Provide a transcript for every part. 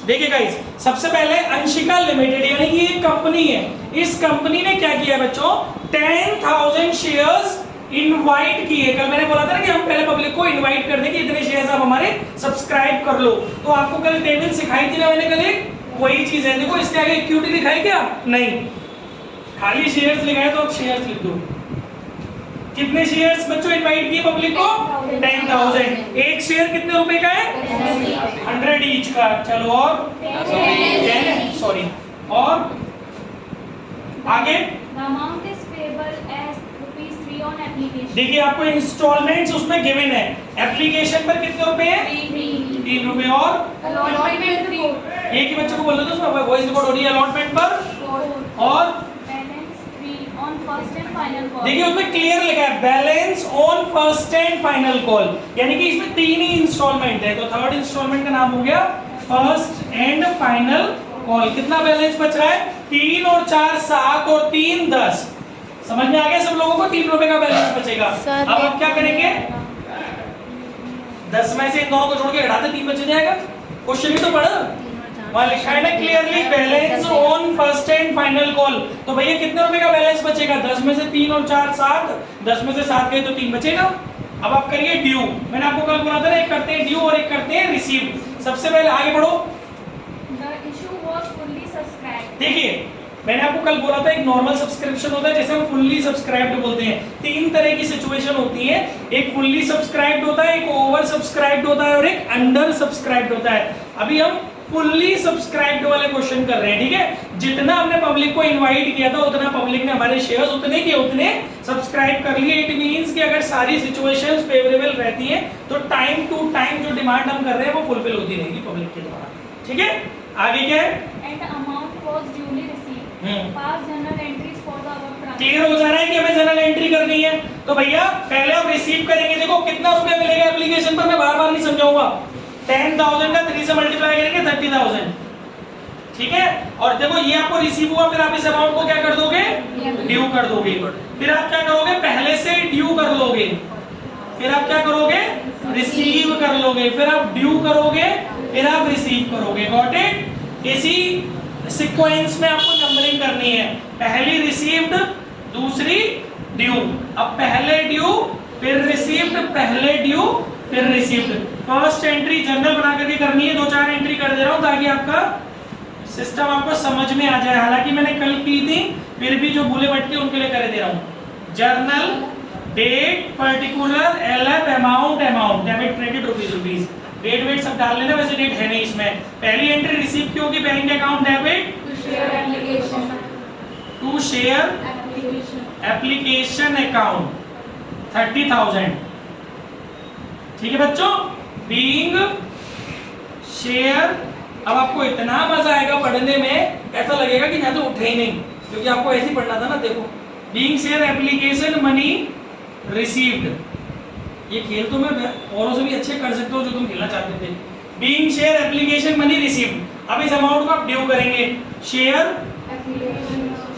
देखिए गाइस, सबसे पहले अंशिका लिमिटेड यानी कि एक कंपनी है, इस कंपनी ने क्या किया बच्चों, 10,000 शेयर्स इनवाइट किए। कल मैंने बोला था ना कि हम पहले पब्लिक को इनवाइट कर दें कि इतने शेयर्स आप हमारे सब्सक्राइब कर लो, तो आपको कल टेबल सिखाई थी ना मैंने कल, एक वही चीज है। देखो इसके आगे इक्विटी दिखाई क्या, नहीं, खाली शेयर्स लिखाए तो आप शेयर्स लिख दो। कितने शेयर्स बच्चों इनवाइट किए पब्लिक को, 10,000। एक शेयर कितने रुपए का है, 100 ईच का। चलो और 10, सॉरी, और आगे देखिए आपको इंस्टॉलमेंट्स उसमें गिवन है। एप्लीकेशन पर कितने रुपए हैं, 3 रुपए, और एक ही बच्चे को बोल दो तो उसमें वॉइस रिकॉर्ड हो रही है। अलॉटमेंट पर और देखिए उसमें क्लियर लिखा है balance on first and final call, यानी कि इसमें 3 ही इंस्टॉलमेंट है, तो थर्ड इंस्टॉलमेंट का नाम हो गया फर्स्ट एंड फाइनल कॉल। कितना बैलेंस बच रहा है, 3 और 4 7 और 3 10। समझ में आ गया सब लोगों को, 3 रुपए का बैलेंस बचेगा। अब आप क्या करेंगे, 10 में से इन दोनों को जोड़ के हटा दे, 3 बच जाएगा। क्वेश्चन ही तो पढ़ा, वहां लिखा है ना clearly balance on first and final call. तो भैया कितने रुपए का बैलेंस बचेगा, 10 में से 3 और 4 7, 10 में से 7 गए तो 3 बचेगा। अब आप करिए ड्यू, मैंने आपको कल बोला था ना, एक करते हैं ड्यू और एक करते हैं रिसीव। सबसे पहले आगे बढ़ो, देखिए मैंने आपको कल बोला था एक नॉर्मल सब्सक्रिप्शन होता है जैसे हम फुल्ली सब्सक्राइब्ड बोलते हैं। 3 तरह की सिचुएशन होती है, एक फुल्ली सब्सक्राइब्ड होता है, एक ओवर सब्सक्राइब्ड होता है और एक अंडर सब्सक्राइब्ड होता है। अभी हम फुल्ली सब्सक्राइब्ड वाले क्वेश्चन कर रहे हैं, ठीक है। जितना हमने पब्लिक को इनवाइट किया था उतना पब्लिक ने हमारे शेयर्स उतने के उतने सब्सक्राइब कर लिए। इट मींस कि अगर सारी सिचुएशंस फेवरेबल रहती हैं तो टाइम टू टाइम जो डिमांड हम कर रहे हैं वो फुलफिल होती रहेगी पब्लिक के द्वारा, ठीक है। आगे क्या है, and amount was duly received, pass general entries for the above transfer. Clear हो जा रहा है कि हमें जनरल एंट्री करनी है। तो भैया पहले आप रिसीव करेंगे, देखो कितना रुपया मिलेगा एप्लीकेशन पर, मैं बार-बार नहीं समझाऊंगा। 10,000 का 3 से मल्टीप्लाई करेंगे 30,000, ठीक है। और देखो ये आपको रिसीव हुआ, फिर आप इस अमाउंट को क्या कर दोगे, ड्यू कर दोगे। फिर आप क्या करोगे, पहले से ड्यू कर लोगे, फिर आप क्या करोगे, रिसीव कर लोगे, फिर आप ड्यू करोगे, फिर आप रिसीव करोगे। Got it. इसी सीक्वेंस में आपको नंबरिंग करनी है, पहली रिसीव्ड, दूसरी ड्यू। अब पहले ड्यू फिर रिसीव्ड, पहले ड्यू फिर रिसीव्ड। फर्स्ट एंट्री जनरल बना करके करनी है, 2-4 एंट्री कर दे रहा हूं ताकि आपका सिस्टम आपको समझ में आ जाए। हालांकि मैंने कल की थी, फिर भी जो भूले भटके उनके लिए कर दे रहा हूं। Journal, date, particular, LF, amount, debit credit, rupees. Date वेट सब डाल लेना, वैसे डेट है नहीं इसमें। पहली एंट्री रिसीव की होगी, bank account debit to share application account 30,000, ठीक है बच्चों। बीइंग शेयर, अब आपको इतना मजा आएगा पढ़ने में, ऐसा लगेगा कि यहाँ तो उठे ही नहीं, क्योंकि आपको ऐसे ही पढ़ना था ना। देखो being share application money received, ये खेल तो मैं औरों से भी अच्छे कर सकता हूँ जो तुम खेलना चाहते थे। Being share application money received, अब इस अमाउंट को आप ड्यू करेंगे। शेयर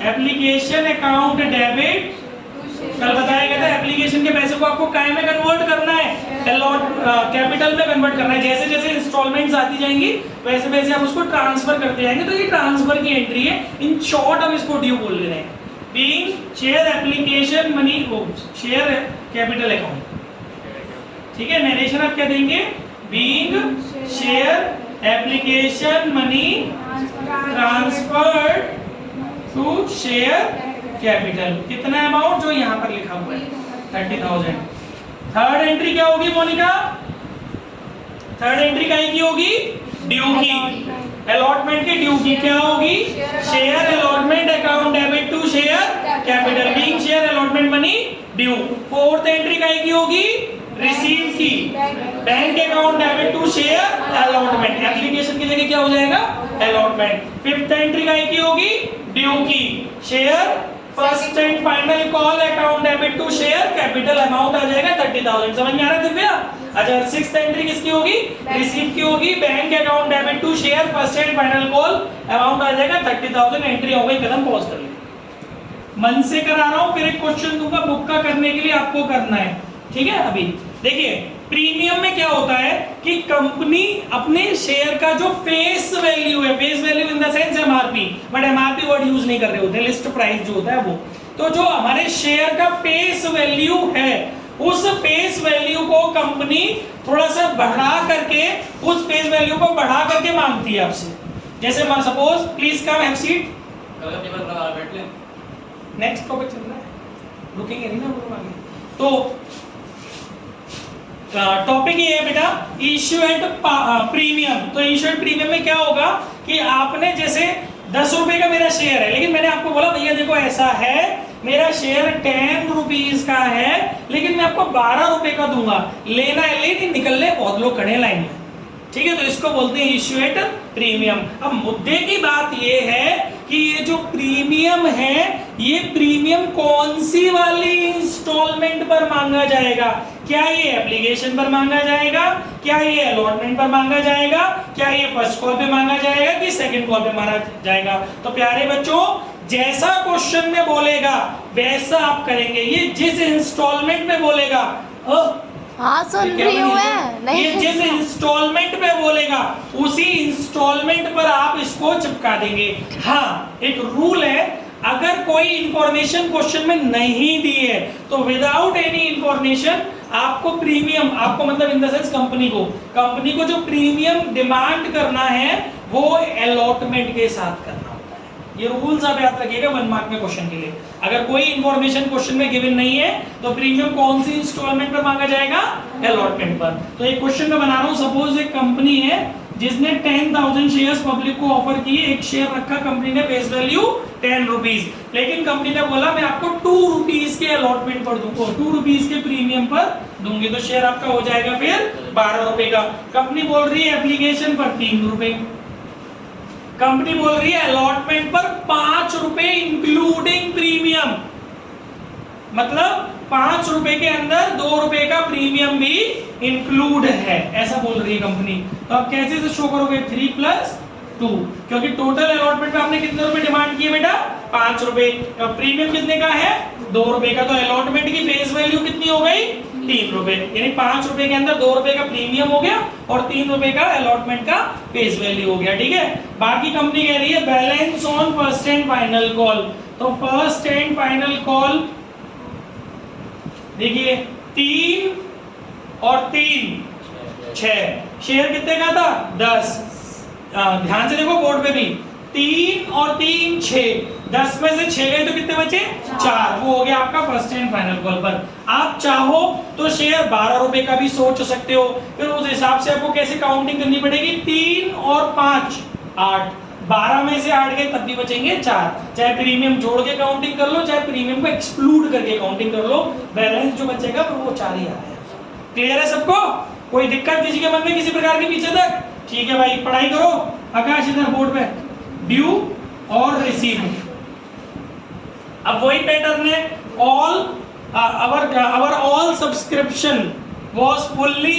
एप्लीकेशन अकाउंट डेबिट, कल बताया गया था एप्लीकेशन के पैसे को आपको काय में कन्वर्ट करना है, कैपिटल में कन्वर्ट करना है। जैसे जैसे इंस्टॉलमेंट्स आती जाएंगी वैसे वैसे आप उसको ट्रांसफर करते जाएंगे, तो ये ट्रांसफर की एंट्री है। इन शॉर्ट हम इसको ड्यू बोल रहे हैं। बीइंग शेयर एप्लीकेशन मनी को शेयर कैपिटल अकाउंट, ठीक है। नरेशन आप क्या देंगे, being share application money transferred to share capital, कितना अमाउंट जो यहाँ पर लिखा हुआ है 30,000। थर्ड एंट्री क्या होगी मोनिका, थर्ड एंट्री कहीं की होगी, ड्यू की, अलॉटमेंट की ड्यू की। क्या होगी, share allotment account debit to share capital, being share allotment money due. Fourth entry कहीं की होगी, रिसीव की, bank account debit to share allotment, application की जगह क्या हो जाएगा, अलॉटमेंट। फिफ्थ एंट्री कहीं की होगी, ड्यू की, share first and final call account debit to share capital, amount आ जाएगा 30,000। समझ में आ रहा है दिव्या। अच्छा सिक्स्थ एंट्री किसकी होगी, रिसीव की होगी, bank account debit to share first and final call, amount आ जाएगा 30,000। एंट्री हो गई, कदम पॉज कर ली। मन से करा रहा हूं, फिर एक क्वेश्चन दूंगा बुक का करने के लिए आपको करना है, ठीक है। अभी देखिए प्रीमियम में क्या होता है कि कंपनी अपने शेयर का जो फेस वैल्यू है, face value in the sense MRP, but MRP word use नहीं कर रहे होते, लिस्ट प्राइस जो होता है वो, तो जो हमारे शेयर का फेस वैल्यू है उस फेस वैल्यू को कंपनी थोड़ा सा बढ़ा करके, उस फेस वैल्यू को बढ़ा करके मांगती है आपसे। जैसे मान suppose, please come have seat, बैठ ले। नेक्स्ट टॉपिक चल रहा है, रुकेंगे नहीं ना हम लोग आगे। तो टॉपिक ये है बेटा इश्यूएंट प्रीमियम। तो इश्यूएंट प्रीमियम में क्या होगा कि आपने जैसे 10 रुपए का मेरा शेयर है, लेकिन मैंने आपको बोला भैया देखो ऐसा है, मेरा शेयर 10 रुपीज का है, लेकिन मैं आपको 12 रुपए का दूंगा, लेना है लेकिन निकलने बहुत लोग खड़े लाइन में, ठीक है, तो इसको बोलते हैं इश्यूएंट प्रीमियम। अब मुद्दे की बात ये है कि ये जो प्रीमियम है, ये प्रीमियम कौन सी वाली इंस्टॉलमेंट पर मांगा जाएगा? क्या ये एप्लीकेशन पर मांगा जाएगा, क्या ये अलॉटमेंट पर मांगा जाएगा, क्या ये फर्स्ट कॉल पे मांगा जाएगा कि सेकंड कॉल पे मांगा जाएगा? तो प्यारे बच्चों, जैसा क्वेश्चन में बोलेगा वैसा आप करेंगे। ये जिस इंस्टॉलमेंट में बोलेगा, हाँ सुन रही हूँ मैं, नहीं ये जिस इंस्टॉलमेंट पे बोलेगा उसी इंस्टॉलमेंट पर आप इसको चिपका देंगे। हाँ, एक रूल है, अगर कोई इंफॉर्मेशन क्वेश्चन में नहीं दी है तो विदाउट एनी इंफॉर्मेशन आपको प्रीमियम, आपको मतलब इन द सेंस कंपनी को जो प्रीमियम डिमांड करना है वो अलॉटमेंट के साथ करना होता है। ये रूल्स आप याद रखिएगा 1 मार्क में क्वेश्चन के लिए। अगर कोई इंफॉर्मेशन क्वेश्चन में गिवन नहीं है तो प्रीमियम कौन सी इंस्टॉलमेंट पर मांगा जाएगा? अलॉटमेंट पर। तो एक क्वेश्चन में बना रहा हूं, सपोज एक कंपनी है जिसने 10,000 शेयर्स पब्लिक को ऑफर किए, एक शेयर रखा कंपनी ने फेस वैल्यू 10 रुपीज, लेकिन कंपनी ने बोला मैं आपको 2 रुपीज के अलॉटमेंट पर दूंगा, 2 रुपीज के प्रीमियम पर दूंगी, तो शेयर आपका हो जाएगा फिर 12 रुपए का। कंपनी बोल रही है एप्लीकेशन पर 3 रुपए, कंपनी बोल रही है अलॉटमेंट पर 5 रुपए इंक्लूडिंग प्रीमियम, मतलब 5 रुपए के अंदर 2 रुपए का प्रीमियम भी इंक्लूड है, ऐसा बोल रही है कंपनी। तो आप कैसे से शो करोगे? 3 + 2, क्योंकि टोटल अलॉटमेंट में आपने कितने रुपए डिमांड किए बेटा? 5 रुपए। प्रीमियम कितने का है? 2 रुपए का। तो अलॉटमेंट की फेस वैल्यू कितनी हो गई? 3 रुपए, यानी 5 रुपए के अंदर 2 रुपए का प्रीमियम हो गया और 3 रुपए का अलॉटमेंट का फेस वैल्यू हो गया, ठीक है। बाकी कंपनी कह रही है balance on first and final call. तो फर्स्ट एंड फाइनल कॉल देखिए 3 और 3 6, शेयर कितने का था? 10। ध्यान से देखो बोर्ड पे भी, 3 और 3 6, 10 में से 6 गए तो कितने बचे? 4। वो हो गया आपका फर्स्ट एंड फाइनल कॉल पर। आप चाहो तो शेयर 12 रुपए का भी सोच सकते हो, फिर उस हिसाब से आपको कैसे काउंटिंग करनी पड़ेगी? 3 और 5 8, 12 में से 8 गए तब भी बचेंगे 4। चाहे प्रीमियम जोड़ के काउंटिंग कर लो, चाहे प्रीमियम को एक्सक्लूड करके काउंटिंग कर लो, बैलेंस जो बचेगा वो 4 ही आएगा। क्लियर है सबको? कोई दिक्कत किसी के मन में किसी प्रकार के पीछे तक? ठीक है भाई, पढ़ाई करो। आकाश इधर बोर्ड पे, ड्यू और रिसीव। अब वही पैटर्न है, all our all subscription was fully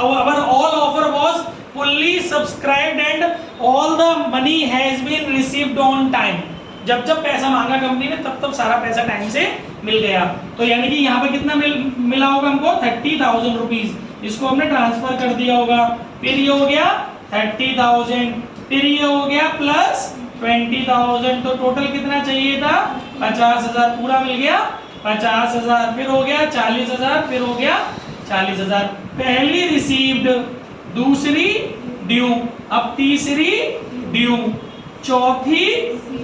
our all offer was fully subscribed and all the money has been received on time। जब जब पैसा मांगा कंपनी ने तब तब सारा पैसा टाइम से मिल गया। तो यानी कि यहाँ पे कितना मिला होगा हमको? 30,000 रुपीज। इसको हमने ट्रांसफर कर दिया होगा, फिर ये हो गया 30,000, फिर ये हो गया प्लस 20,000, तो टोटल कितना चाहिए था? 50,000, पूरा मिल गया 50,000, फिर हो गया 40,000, फिर हो गया 40,000। पहली रिसीव्ड, दूसरी ड्यू, अब तीसरी ड्यू, चौथी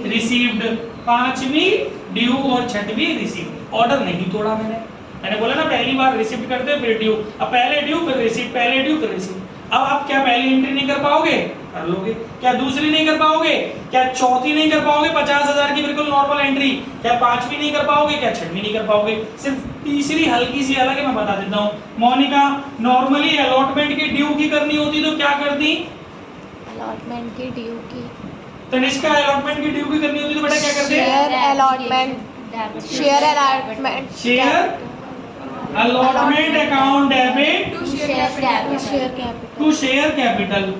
रिसीव्ड, पांचवी ड्यू और छठवीं रिसीव्ड। ऑर्डर नहीं तोड़ा मैंने बोला ना पहली बार रिसीव करते फिर ड्यू, अब पहले ड्यू फिर रिसीव, पहले ड्यू फिर रिसीव। अब आप क्या पहली एंट्री नहीं कर पाओगे? कर लोगे। क्या दूसरी नहीं कर पाओगे? क्या चौथी नहीं कर पाओगे? 50,000 की बिल्कुल नॉर्मल एंट्री। क्या पांचवी नहीं कर पाओगे? क्या छठवीं नहीं कर पाओगे? सिर्फ तीसरी हल्की सी अलग है, मैं बता देता हूँ। मोनिका, नॉर्मली अलॉटमेंट की ड्यू की करनी होती तो क्या करती? अलॉटमेंट की ड्यू की। तनिष्का, अलॉटमेंट की ड्यू की करनी होती तो बेटा क्या करते? Share allotment, share allotment, share allotment account debit to share capital, to share capital.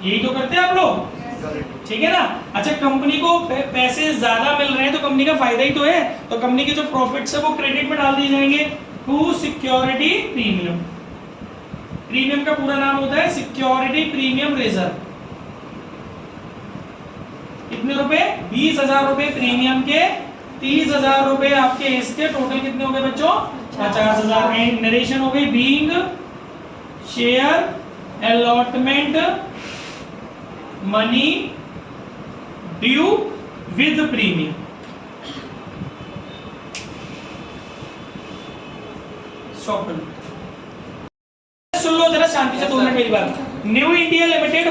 यही तो करते हैं आप लोग, ठीक है ना। अच्छा, कंपनी को पैसे ज्यादा मिल रहे हैं तो कंपनी का फायदा ही तो है, तो कंपनी के जो प्रॉफिट्स है वो क्रेडिट में डाल दिए जाएंगे टू सिक्योरिटी प्रीमियम। प्रीमियम का पूरा नाम होता है सिक्योरिटी प्रीमियम रिजर्व। कितने रुपए? 20,000 रुपए प्रीमियम के, 30,000 रुपए आपके इसके, टोटल कितने हो गए बच्चों? 50,000। एंड नरेशन हो गई being share allotment money due with premium. सुन लो जरा शांति से 2 मिनट मेरी बात। New India limited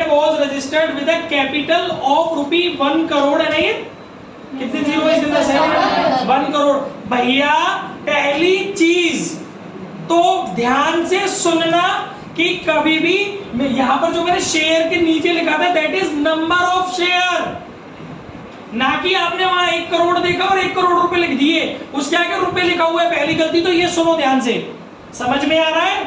was registered with a capital of ₹1 crore है। नहीं कितने जीरो है इसके अंदर? 1 करोड़। भैया पहली चीज तो ध्यान से सुनना कि कभी भी यहां पर जो मैंने शेयर के नीचे लिखा था that is number of share, ना कि आपने वहां 1 करोड़ देखा और 1 करोड़ रुपए लिख दिए, उसके आगे रुपए लिखा हुआ है। पहली गलती तो ये सुनो ध्यान से, समझ में आ रहा है?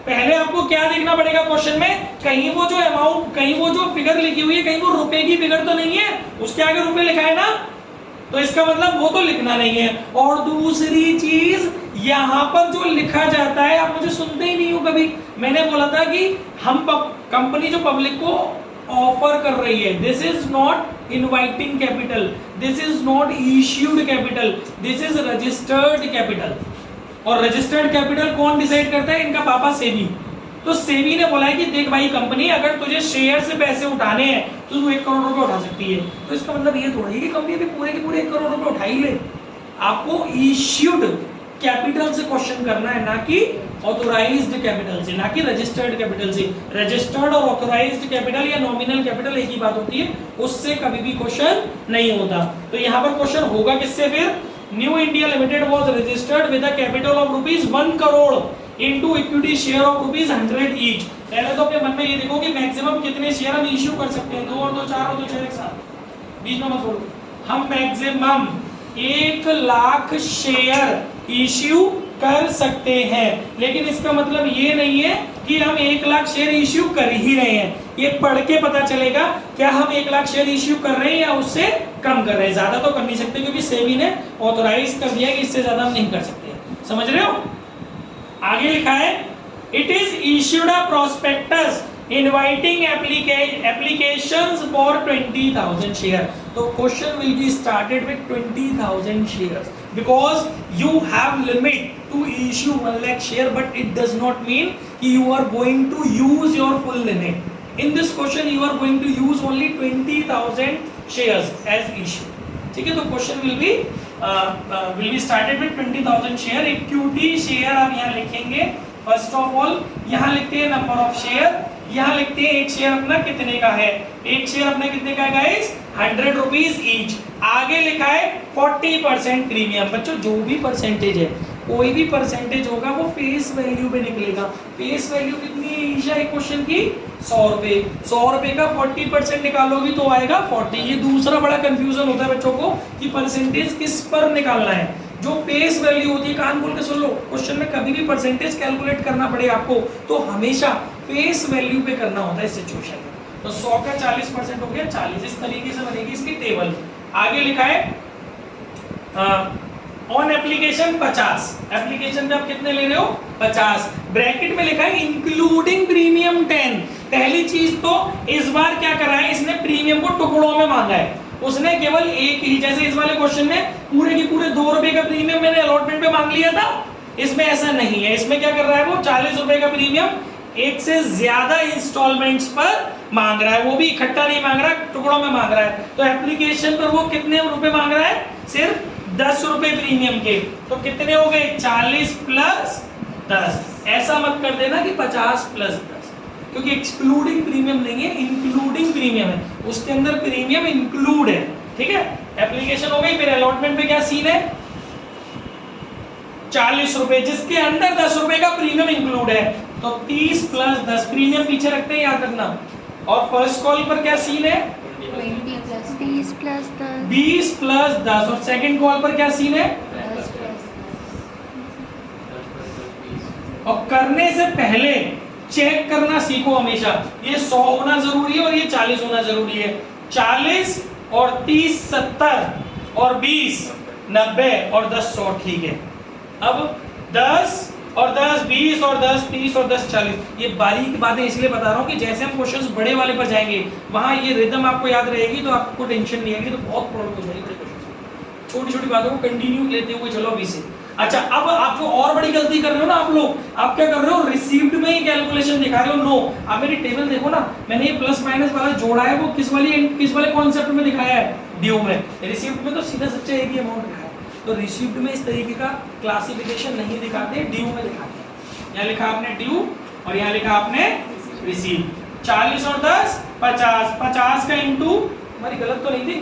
पहले आपको क्या देखना पड़ेगा क्वेश्चन में, कहीं वो जो अमाउंट, कहीं वो जो फिगर लिखी हुई है, कहीं वो रुपए की फिगर तो नहीं है, उसके आगे रुपए लिखा है ना, तो इसका मतलब वो तो लिखना नहीं है। और दूसरी चीज यहां पर जो लिखा जाता है, आप मुझे सुनते ही नहीं हो कभी। मैंने बोला था कि हम कंपनी जो पब्लिक को ऑफर कर रही है, this is not inviting capital, this is not issued capital, this is registered capital. और रजिस्टर्ड कैपिटल कौन डिसाइड करता है? इनका पापा सेबी। तो सेबी ने बोला है कि देख भाई कंपनी, अगर तुझे शेयर से पैसे उठाने हैं तो तू 1 करोड़ रुपए उठा सकती है। तो इसका मतलब ये थोड़ा ही कि कंपनी भी पूरे के पूरे 1 करोड़ रुपए उठा ही ले। आपको इश्यूड कैपिटल से क्वेश्चन करना है, ना कि ऑथोराइज्ड कैपिटल से, ना कि रजिस्टर्ड कैपिटल से। रजिस्टर्ड और ऑथोराइज्ड कैपिटल या नॉमिनल कैपिटल एक ही बात होती है, उससे कभी भी क्वेश्चन नहीं होता। तो यहाँ पर क्वेश्चन होगा किससे फिर? New India limited was registered with a capital of ₹1 crore into equity share of ₹100 each. पहले तो अपने मन में ये देखो कि मैक्सिमम कितने शेयर हम इश्यू कर सकते हैं, 2 और 2 4 और 2 6 एक साथ, बीच में मत बोलो। हम मैक्सिमम 1 लाख शेयर इश्यू कर सकते हैं, लेकिन इसका मतलब ये नहीं है कि हम 1 लाख शेयर इश्यू कर ही रहे हैं। ये पढ़ के पता चलेगा क्या हम 1 लाख शेयर इश्यू कर रहे हैं या उससे कम कर रहे हैं। ज्यादा तो कर नहीं सकते क्योंकि सेबी ने ऑथोराइज कर दिया कि इससे ज्यादा हम नहीं कर सकते। समझ रहे हो? आगे लिखा है it is issued a prospectus inviting applications for 20,000 share. तो question will be started with 20,000 shares because you have limit to issue 1 lakh share, but it does not mean you are going to use your full limit. In this question you are going to use only 20,000 shares as issue. ठीक है, तो question will be started with 20,000 share. Equity share आप यहाँ लिखेंगे। First of all यहाँ लिखते हैं number of share, यहाँ लिखते हैं एक शेयर अपना कितने का है। एक शेयर अपना कितने का है गाइस? 100 rupees each. आगे लिखा है 40% प्रीमियम। बच्चों जो भी परसेंटेज है, कोई भी परसेंटेज होगा वो फेस वैल्यू पे निकलेगा। फेस वैल्यू कितनी है ईशा एक क्वेश्चन की? 100 रुपए। 100 रुपए का 40% निकालोगी तो आएगा 40। ये दूसरा बड़ा कंफ्यूजन होता है बच्चों को कि परसेंटेज किस पर निकालना है। जो फेस वैल्यू होती है, कान खोल के सुन लो, क्वेश्चन में कभी भी परसेंटेज कैलकुलेट करना पड़े आपको तो हमेशा फेस वैल्यू पे करना होता है इस सिचुएशन में। तो 100 का 40% हो गया 40। इस तरीके से बनेगी इसकी टेबल। आगे लिखा है ऑन एप्लीकेशन 50। एप्लीकेशन पे आप कितने ले रहे हो? 50। ब्रैकेट में लिखा है इंक्लूडिंग प्रीमियम 10। पहली चीज तो इस बार क्या करा है, इसने प्रीमियम को टुकड़ों में मांगा है। उसने केवल एक ही, जैसे इस वाले क्वेश्चन में पूरे के पूरे 2 रुपए का प्रीमियम मैंने अलॉटमेंट पे मांग लिया था, इसमें ऐसा नहीं है। इसमें क्या कर रहा है वो 40 रुपए का प्रीमियम एक से ज्यादा इंस्टॉलमेंट्स पर मांग रहा है। वो भी इकट्ठा नहीं मांग रहा, टुकड़ों में मांग रहा है। तो एप्लीकेशन पर वो कितने रुपए मांग रहा है? सिर्फ 10 रुपए प्रीमियम के। तो कितने हो गए? 40 प्लस 10। ऐसा मत कर देना कि 50 प्लस 10, क्योंकि एक्सक्लूडिंग प्रीमियम नहीं है, इंक्लूडिंग प्रीमियम है। उसके अंदर प्रीमियम इंक्लूड है। ठीक है, एप्लीकेशन हो गई। फिर अलॉटमेंट पे क्या सीन है? 40 रुपए, जिसके अंदर 10 रुपए का प्रीमियम इंक्लूड है। तो 30 प्लस 10, प्रीमियम पीछे रखते हैं, याद रखना। और फर्स्ट कॉल पर क्या सीन है? 20 प्लस 10। 20 प्लस 10। और सेकंड कॉल पर क्या सीन है? और करने से पहले चेक करना सीखो हमेशा। ये 100 होना जरूरी है और ये 40 होना जरूरी है। 40 और 30 70 और 20 90 और 10 100। ठीक है, अब 10 और 10 20 और 10 30 और 10 40। ये बारीक बातें इसलिए बता रहा हूँ कि जैसे हम क्वेश्चंस बड़े वाले पर जाएंगे वहां ये रिदम आपको याद रहेगी तो आपको टेंशन नहीं आएगी, तो बहुत प्रॉब्लम हो जाएगी बड़े क्वेश्चन। छोटी छोटी बातों को कंटिन्यू लेते हुए चलो अभी से। अच्छा, अब आप जो और बड़ी गलती कर रहे हो ना आप लोग, आप क्या कर रहे हो, रिसीव्ड में ही कैलकुलेशन दिखा रहे हो। नो, आप मेरी टेबल देखो ना, मैंने ये प्लस माइनस वाला जोड़ा है वो किस वाले कॉन्सेप्ट में दिखाया है, ड्यू में। रिसीव्ड में तो सीधा सच्चा एक ही अमाउंट दिखाया है, तो रिसीव्ड में इस तरीके का क्लासिफिकेशन नहीं दिखाते, ड्यू में दिखाते हैं। यहाँ लिखा आपने ड्यू और यहाँ लिखा आपने रिसीव। 40 और 10 50, 50 का इंटू, हमारी गलत तो नहीं थी,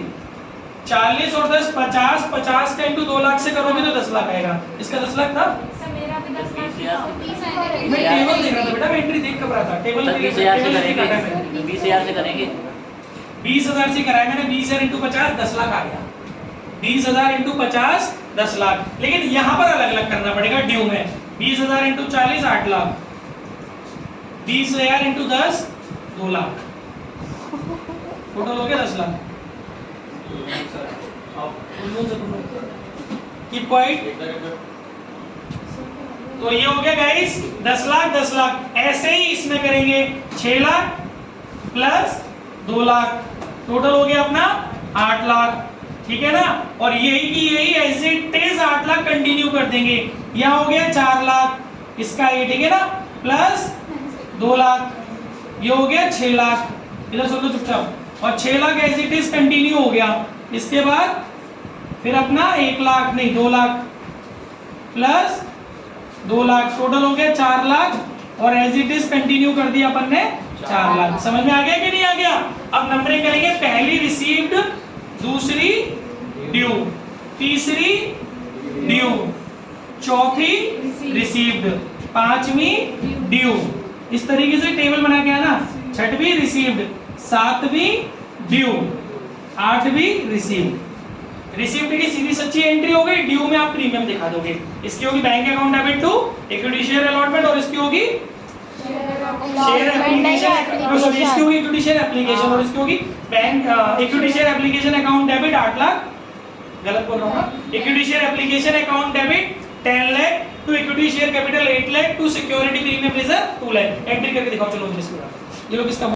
40 और 10 50, 50 का इंटू 2 लाख से करोगे तो 10 लाख आएगा। इसका 10 लाख था। सर मेरा भी 10 लाख था, 20 आएगा। मैं टेबल देख रहा था बेटा, मैं एंट्री देख कर रहा था टेबल। 20,000 से करेंगे, 20,000 से करेंगे, 20,000 से कराया मैंने। 20,000 इंटू 50 10 लाख आ गया। 20,000 इंटू 50 10 लाख। लेकिन यहाँ पर अलग अलग करना पड़ेगा ड्यू में। 20,000 into 40 8 lakh, 20,000 into 10 2 lakh, total हो गया 10 लाख। Keep quiet. तो ये हो गया गाइस 10 लाख 10 लाख। ऐसे ही इसमें करेंगे 6 लाख प्लस 2 लाख, टोटल हो गया अपना 8 लाख, ठीक है ना। और यही की यही ऐसे इज 8 लाख कंटिन्यू कर देंगे। यहाँ हो गया 4 लाख, इसका ये ठीक है ना, प्लस 2 लाख, ये हो गया 6 लाख। इधर सुन लो चुपचाप। और 6 लाख ऐसे इट इज कंटिन्यू हो गया। इसके बाद फिर अपना 1 लाख नहीं 2 लाख प्लस 2 लाख, टोटल हो गया 4 लाख। और एज इट इज कंटिन्यू कर दिया अपन ने 4 लाख। समझ में आ गया कि नहीं आ गया? अब नंबरिंग करेंगे, पहली रिसीव्ड, दूसरी ड्यू, तीसरी ड्यू, चौथी रिसीव्ड, पांचवी ड्यू। इस तरीके से टेबल बना के आना। छठवीं रिसीव्ड, सातवीं ड्यू, आठवीं रिसीव्ड। रिसीव्ड की सीधी सच्ची एंट्री हो गई, ड्यू में आप प्रीमियम दिखा दोगे। इसकी होगी bank account debit to equity share allotment, और इसकी होगी शेयर एप्लीकेशन, सॉरी इसकी होगी इक्विटी शेयर एप्लीकेशन, और इसकी होगी bank equity share application account debit 8 lakh, गलत बोल रहा हूं ना, equity share application account debit 10 lakh to equity share capital 8 lakh to security premium reserve 2 lakh. Entry करके दिखाओ चलो जिसको ये लोग इसका